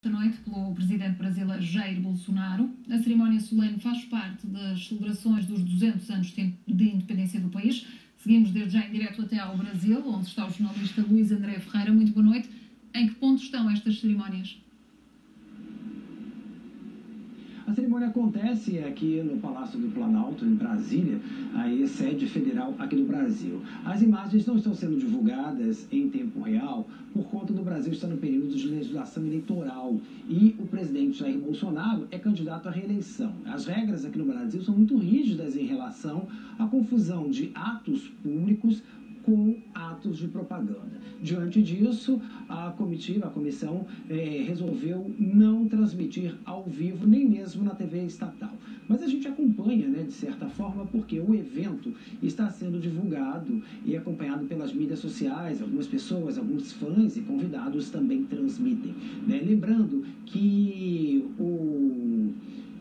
noite pelo presidente brasileiro Jair Bolsonaro. A cerimónia solene faz parte das celebrações dos 200 anos de independência do país. Seguimos desde já em direto até ao Brasil, onde está o jornalista Luís André Ferreira. Muito boa noite. Em que ponto estão estas cerimónias? A cerimônia acontece aqui no Palácio do Planalto, em Brasília, a sede federal aqui do Brasil. As imagens não estão sendo divulgadas em tempo real por conta do Brasil estar no período de legislação eleitoral e o presidente Jair Bolsonaro é candidato à reeleição. As regras aqui no Brasil são muito rígidas em relação à confusão de atos públicos com atos de propaganda. Diante disso, a comissão resolveu não transmitir ao vivo, nem mesmo na TV estatal. Mas a gente acompanha, de certa forma, porque o evento está sendo divulgado e acompanhado pelas mídias sociais. Algumas pessoas, alguns fãs e convidados também transmitem. Lembrando que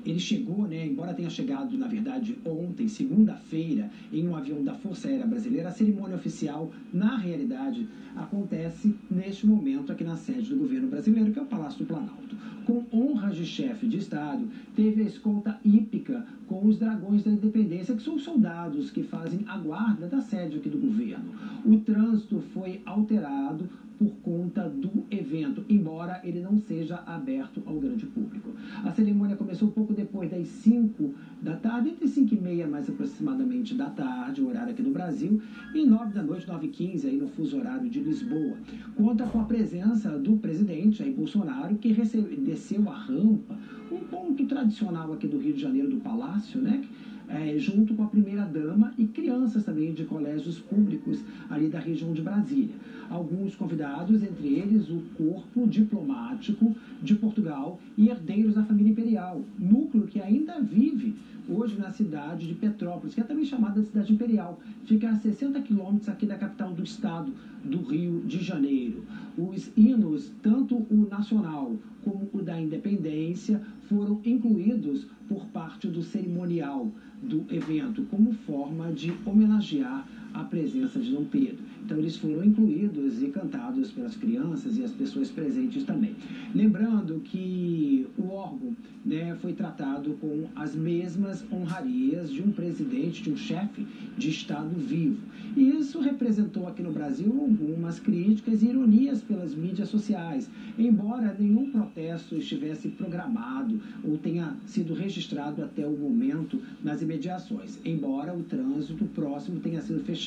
ele chegou, embora tenha chegado, na verdade, ontem, segunda-feira, em um avião da Força Aérea Brasileira, a cerimônia oficial, na realidade, acontece neste momento aqui na sede do governo brasileiro, que é o Palácio do Planalto. Com honras de chefe de Estado, teve a escolta hípica com os Dragões da Independência, que são os soldados que fazem a guarda da sede aqui do governo. O trânsito foi alterado por conta do evento, embora ele não seja aberto ao grande público. A cerimônia começou pouco depois das 5 da tarde, entre 5h30 mais aproximadamente da tarde, o horário aqui do Brasil, e 9 da noite, 9h15, aí no fuso horário de Lisboa. Conta com a presença do presidente Jair Bolsonaro, que desceu a rampa, um ponto tradicional aqui do Rio de Janeiro, do Palácio, junto com a primeira-dama e crianças também de colégios públicos ali da região de Brasília. Alguns convidados, entre eles o corpo diplomático de Portugal e herdeiros da família imperial, núcleo que ainda vive hoje na cidade de Petrópolis, que é também chamada de cidade imperial. Fica a 60 quilômetros aqui da capital do estado do Rio de Janeiro. Os hinos, tanto o nacional como o da independência, foram incluídos por parte do cerimonial do evento, como forma de homenagear a presença de Dom Pedro. Então eles foram incluídos e cantados pelas crianças e as pessoas presentes também. Lembrando que o órgão foi tratado com as mesmas honrarias de um presidente, de um chefe de Estado vivo. E isso representou aqui no Brasil algumas críticas e ironias pelas mídias sociais, embora nenhum protesto estivesse programado ou tenha sido registrado até o momento nas imediações, embora o trânsito próximo tenha sido fechado.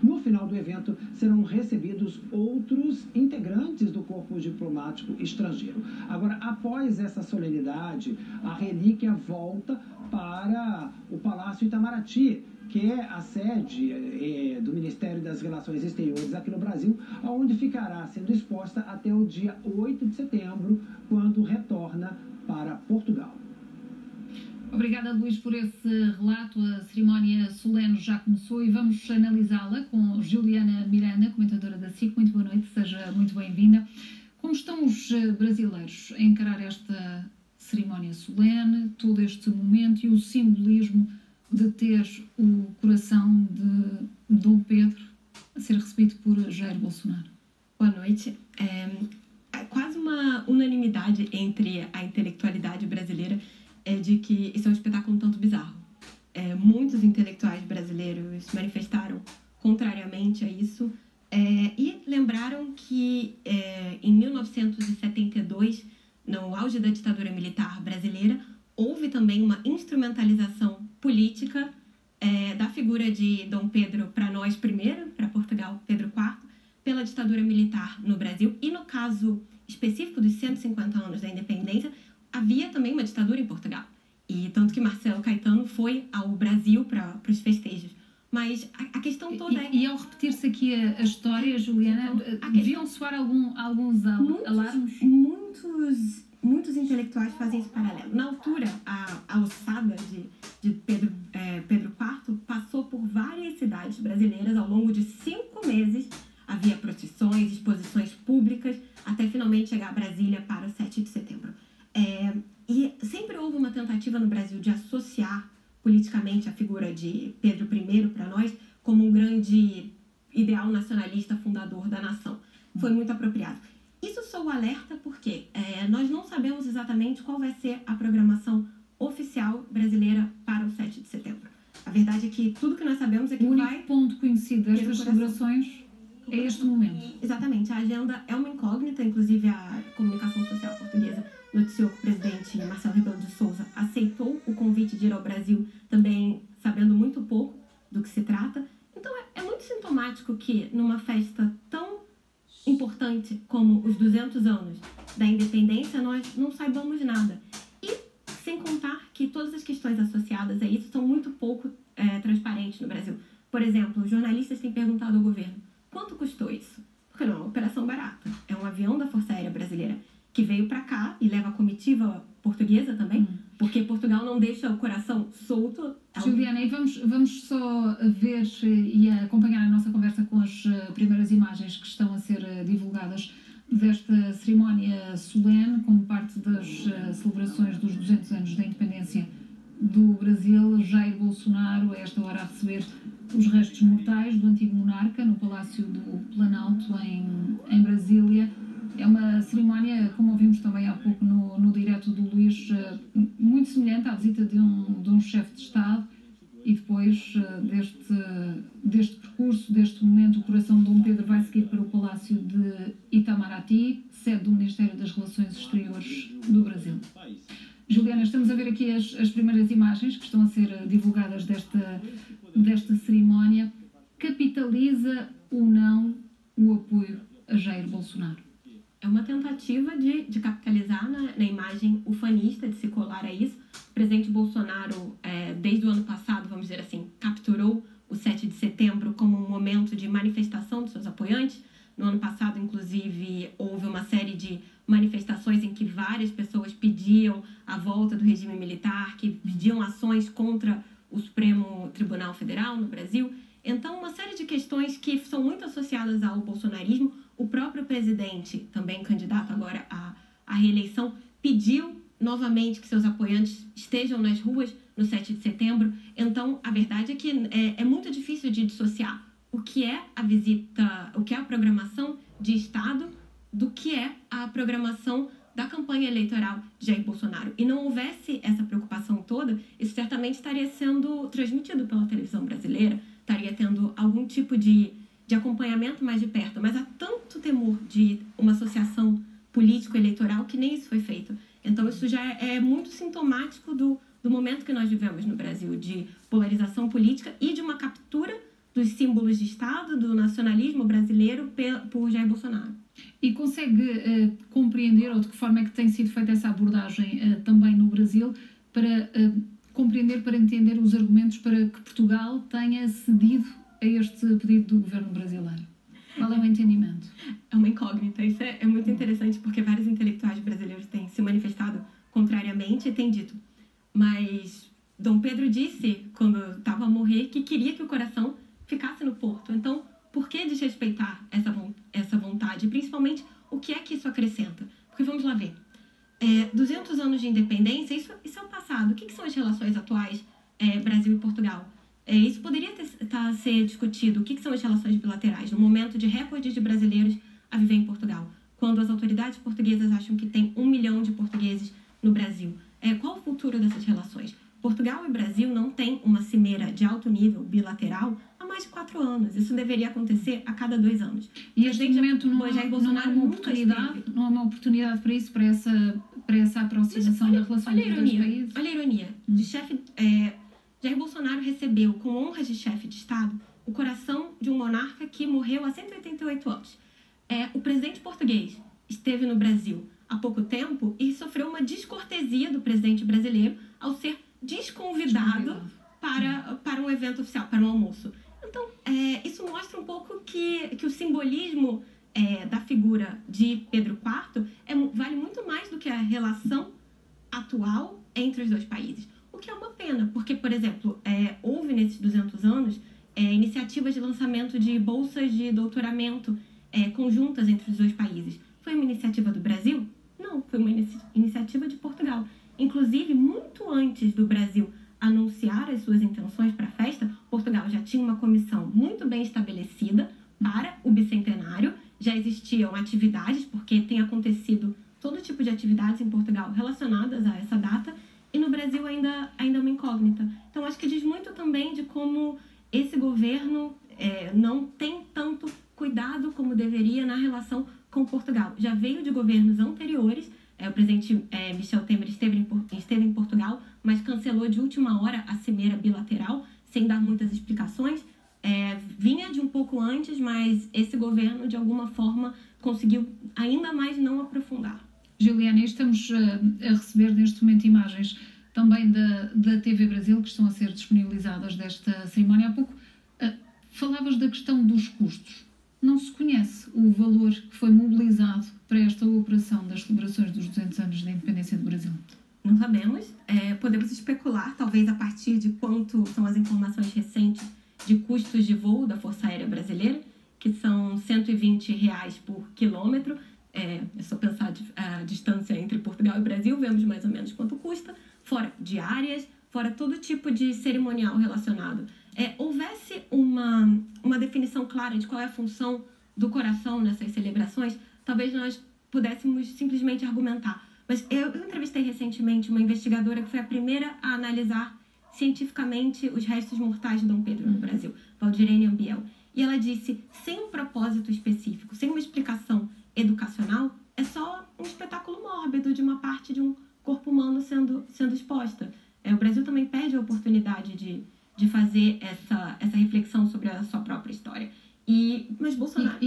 No final do evento, serão recebidos outros integrantes do corpo diplomático estrangeiro. Agora, após essa solenidade, a relíquia volta para o Palácio Itamaraty, que é a sede do Ministério das Relações Exteriores aqui no Brasil, onde ficará sendo exposta até o dia 8 de setembro, quando retorna para Portugal. Obrigada, Luís, por esse relato. A cerimónia solene já começou e vamos analisá-la com Juliana Miranda, comentadora da SIC. Muito boa noite, seja muito bem-vinda. Como estão os brasileiros a encarar esta cerimónia solene, todo este momento e o simbolismo de ter o coração de Dom Pedro a ser recebido por Jair Bolsonaro? Boa noite. É quase uma unanimidade entre a intelectualidade brasileira de que isso é um espetáculo um tanto bizarro. Muitos intelectuais brasileiros manifestaram contrariamente a isso e lembraram que em 1972, no auge da ditadura militar brasileira, houve também uma instrumentalização política da figura de Dom Pedro para nós primeiro, para Portugal, Pedro IV, pela ditadura militar no Brasil. E no caso específico dos 150 anos da independência, havia também uma ditadura em Portugal. E tanto que Marcelo Caetano foi ao Brasil para os festejos. Mas a questão toda E ao repetir-se aqui a história, Juliana, deviam soar alguns alarmes? Muitos intelectuais fazem esse paralelo. Na altura, a alçada de Pedro IV passou por várias cidades brasileiras ao longo de 5 meses. Havia procissões, exposições públicas, até finalmente chegar a Brasília para o 7 de setembro. E sempre houve uma tentativa no Brasil de associar politicamente a figura de Pedro I para nós como um grande ideal nacionalista fundador da nação. Foi muito apropriado. Isso sou alerta porque nós não sabemos exatamente qual vai ser a programação oficial brasileira para o 7 de setembro. A verdade é que tudo que nós sabemos é que o único ponto conhecido destas celebrações é este momento. Exatamente, a agenda é uma incógnita, inclusive a comunicação social portuguesa noticiou que o presidente Marcelo Rebelo de Sousa aceitou o convite de ir ao Brasil, também sabendo muito pouco do que se trata. Então é muito sintomático que numa festa tão importante como os 200 anos da independência nós não saibamos nada. E sem contar que todas as questões associadas a isso são muito pouco transparentes no Brasil. Por exemplo, jornalistas têm perguntado ao governo: quanto custou isso? Porque não é uma operação barata. É um avião da Força Aérea Brasileira que veio para cá e leva a comitiva portuguesa também, porque Portugal não deixa o coração solto. Juliana, e vamos só ver e acompanhar a nossa conversa com as primeiras imagens que estão a ser divulgadas desta cerimónia solene como parte das celebrações dos 200 anos da independência do Brasil. Jair Bolsonaro, a esta hora, a receber os restos mortais do antigo monarca no Palácio do Planalto, em Brasília. É uma cerimónia, como ouvimos também há pouco no direto do Luís, muito semelhante à visita de um chefe de Estado. E depois deste percurso, deste momento, o coração de Dom Pedro vai seguir para o Palácio de Itamaraty, sede do Ministério das Relações Exteriores do Brasil. Juliana, estamos a ver aqui as primeiras imagens que estão a ser divulgadas desta cerimónia. Capitaliza ou não o apoio a Jair Bolsonaro? É uma tentativa de capitalizar na imagem ufanista, de se colar a isso. O presidente Bolsonaro, desde o ano passado, vamos dizer assim, capturou o 7 de setembro como um momento de manifestação dos seus apoiantes. No ano passado, inclusive, houve uma série de manifestações em que várias pessoas pediam a volta do regime militar, que pediam ações contra o Supremo Tribunal Federal no Brasil. Então, uma série de questões que são muito associadas ao bolsonarismo. O próprio presidente, também candidato agora à reeleição, pediu novamente que seus apoiantes estejam nas ruas no 7 de setembro. Então, a verdade é que é muito difícil de dissociar o que é a visita, o que é a programação de Estado do que é a programação da campanha eleitoral de Jair Bolsonaro. E não houvesse essa preocupação toda, isso certamente estaria sendo transmitido pela televisão brasileira, estaria tendo algum tipo de acompanhamento mais de perto, mas há tanto temor de uma associação político-eleitoral que nem isso foi feito. Então isso já é muito sintomático do momento que nós vivemos no Brasil, de polarização política e de uma captura dos símbolos de Estado, do nacionalismo brasileiro por Jair Bolsonaro. E consegue compreender, ou de que forma é que tem sido feita essa abordagem também no Brasil, para compreender, para entender os argumentos para que Portugal tenha cedido a este pedido do governo brasileiro? Qual é o entendimento? É uma incógnita. Isso é muito interessante, porque vários intelectuais brasileiros têm se manifestado contrariamente e têm dito: mas Dom Pedro disse, quando estava a morrer, que queria que o coração ficasse no porto. Então, por que desrespeitar essa vontade? Principalmente, o que é que isso acrescenta? Porque vamos lá ver. 200 anos de independência, isso é o passado. O que são as relações atuais Brasil e Portugal? Isso poderia ser discutido. O que são as relações bilaterais no momento de recorde de brasileiros a viver em Portugal? Quando as autoridades portuguesas acham que tem 1 milhão de portugueses no Brasil. Qual o futuro dessas relações? Portugal e Brasil não têm uma cimeira de alto nível bilateral há mais de 4 anos. Isso deveria acontecer a cada 2 anos. E este momento não é uma oportunidade para isso, para essa aproximação da relação entre os dois países? Olha a ironia. Jair Bolsonaro recebeu, com honras de chefe de Estado, o coração de um monarca que morreu há 188 anos. O presidente português esteve no Brasil há pouco tempo e sofreu uma descortesia do presidente brasileiro ao ser desconvidado para um evento oficial, para um almoço. Então, isso mostra um pouco que o simbolismo da figura de Pedro IV vale muito mais do que a relação atual entre os dois países. O que é uma pena, porque, por exemplo, houve nesses 200 anos iniciativas de lançamento de bolsas de doutoramento conjuntas entre os dois países. Foi uma iniciativa do Brasil? Não, foi uma iniciativa de Portugal. Inclusive, muito antes do Brasil anunciar as suas intenções para a festa, Portugal já tinha uma comissão muito bem estabelecida para o bicentenário, já existiam atividades, porque tem acontecido todo tipo de atividades em Portugal relacionadas a essa data, e no Brasil ainda é uma incógnita. Então, acho que diz muito também de como esse governo não tem tanto cuidado como deveria na relação com Portugal. Já veio de governos anteriores, o presidente Michel Temer esteve em Portugal, mas cancelou de última hora a cimeira bilateral, sem dar muitas explicações. Vinha de um pouco antes, mas esse governo, de alguma forma, conseguiu ainda mais não aprofundar. Juliana, estamos a receber neste momento imagens também da TV Brasil, que estão a ser disponibilizadas desta cerimónia. Há pouco falavas da questão dos custos. Não se conhece o valor que foi mobilizado para esta operação das celebrações dos 200 anos da independência do Brasil. Não sabemos. Podemos especular, talvez a partir de quanto são as informações recentes de custos de voo da Força Aérea Brasileira, que são R$ 120 por quilômetro. É só pensar a distância entre Portugal e Brasil, vemos mais ou menos quanto custa, fora diárias, fora todo tipo de cerimonial relacionado. Houvesse uma definição clara de qual é a função do coração nessas celebrações, talvez nós pudéssemos simplesmente argumentar. Mas eu entrevistei recentemente uma investigadora que foi a primeira a analisar cientificamente os restos mortais de Dom Pedro no Brasil, Valdirene Ambiel. E ela disse, sem um propósito específico, sem uma explicação educacional, é só um espetáculo mórbido de uma parte de um corpo humano sendo exposta. O Brasil também perde a oportunidade de fazer essa reflexão sobre a sua própria história. Mas Bolsonaro...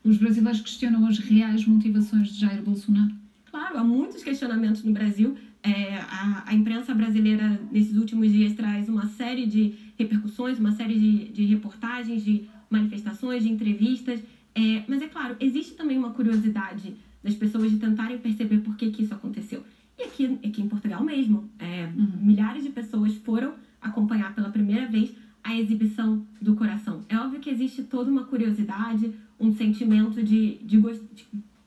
Os brasileiros questionam as reais motivações de Jair Bolsonaro? Claro, há muitos questionamentos no Brasil. A imprensa brasileira, nesses últimos dias, traz uma série de repercussões, uma série de reportagens, de manifestações, de entrevistas. Mas, é claro, existe também uma curiosidade das pessoas de tentarem perceber por que isso aconteceu. E aqui em Portugal mesmo, milhares de pessoas foram acompanhar pela primeira vez a exibição do coração. É óbvio que existe toda uma curiosidade, um sentimento de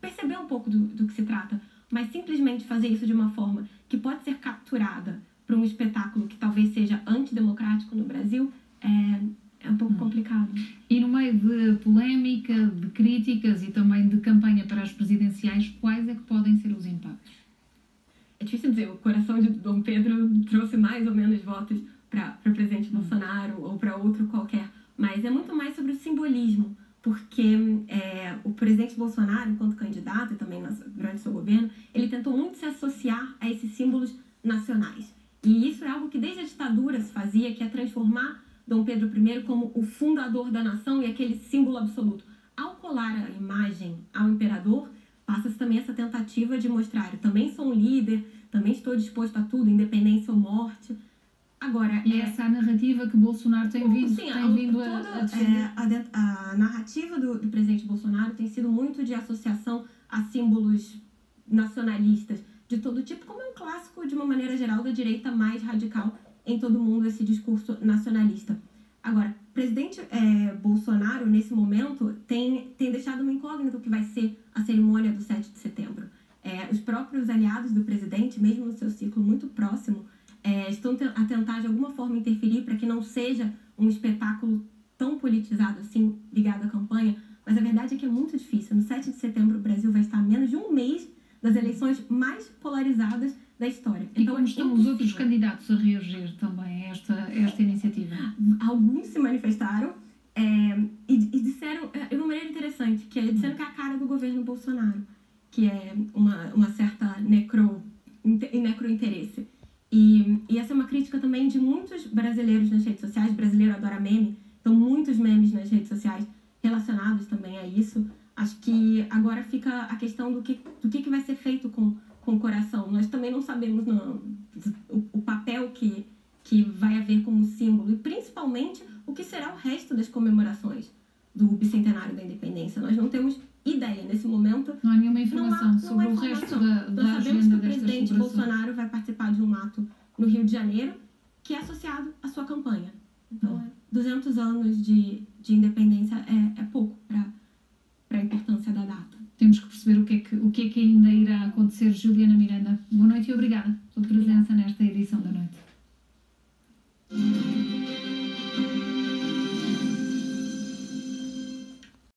perceber um pouco do que se trata, mas simplesmente fazer isso de uma forma que pode ser capturada para um espetáculo que talvez seja antidemocrático no Brasil é um pouco complicado. E no meio de polémica, de críticas e também de campanha para as presidenciais, quais é que podem ser os impactos? É difícil dizer, o coração de Dom Pedro trouxe mais ou menos votos para o presidente Bolsonaro ou para outro qualquer, mas é muito mais sobre o simbolismo, porque o presidente Bolsonaro, enquanto candidato e também durante seu governo, ele tentou muito se associar a esses símbolos nacionais. E isso é algo que desde a ditadura se fazia, que é transformar Dom Pedro I como o fundador da nação e aquele símbolo absoluto. Ao colar a imagem ao imperador, passa-se também essa tentativa de mostrar, eu também sou um líder, também estou disposto a tudo, independência ou morte. Agora, essa narrativa que Bolsonaro tem vindo a narrativa do presidente Bolsonaro tem sido muito de associação a símbolos nacionalistas de todo tipo, como é um clássico, de uma maneira geral, da direita mais radical em todo mundo, esse discurso nacionalista. Agora, o presidente Bolsonaro, nesse momento, tem deixado uma incógnita o que vai ser a cerimônia do 7 de setembro. Os próprios aliados do presidente, mesmo no seu ciclo muito próximo, estão a tentar de alguma forma interferir para que não seja um espetáculo tão politizado assim, ligado à campanha, mas a verdade é que é muito difícil. No 7 de setembro o Brasil vai estar a menos de um mês das eleições mais polarizadas da história. Então, como estão os outros candidatos a reagir também a esta iniciativa? Alguns se manifestaram e disseram, de uma maneira interessante, que disseram que é a cara do governo Bolsonaro, que é uma certa necrointeresse. E essa é uma crítica também de muitos brasileiros nas redes sociais. O brasileiro adora meme, então muitos memes nas redes sociais relacionados também a isso. Acho que agora fica a questão do que vai ser feito com o coração. Nós também não sabemos o papel que vai haver como símbolo e principalmente o que será o resto das comemorações do bicentenário da independência. Nós não temos ideia nesse momento. Não há nenhuma informação sobre o resto da Nós sabemos que o presidente celebrações. Bolsonaro vai participar de um ato no Rio de Janeiro que é associado à sua campanha. Então, 200 anos de independência é pouco para a importância da data. Temos que perceber o que é que ainda irá acontecer. Juliana Miranda, boa noite e obrigada pela presença nesta edição da noite.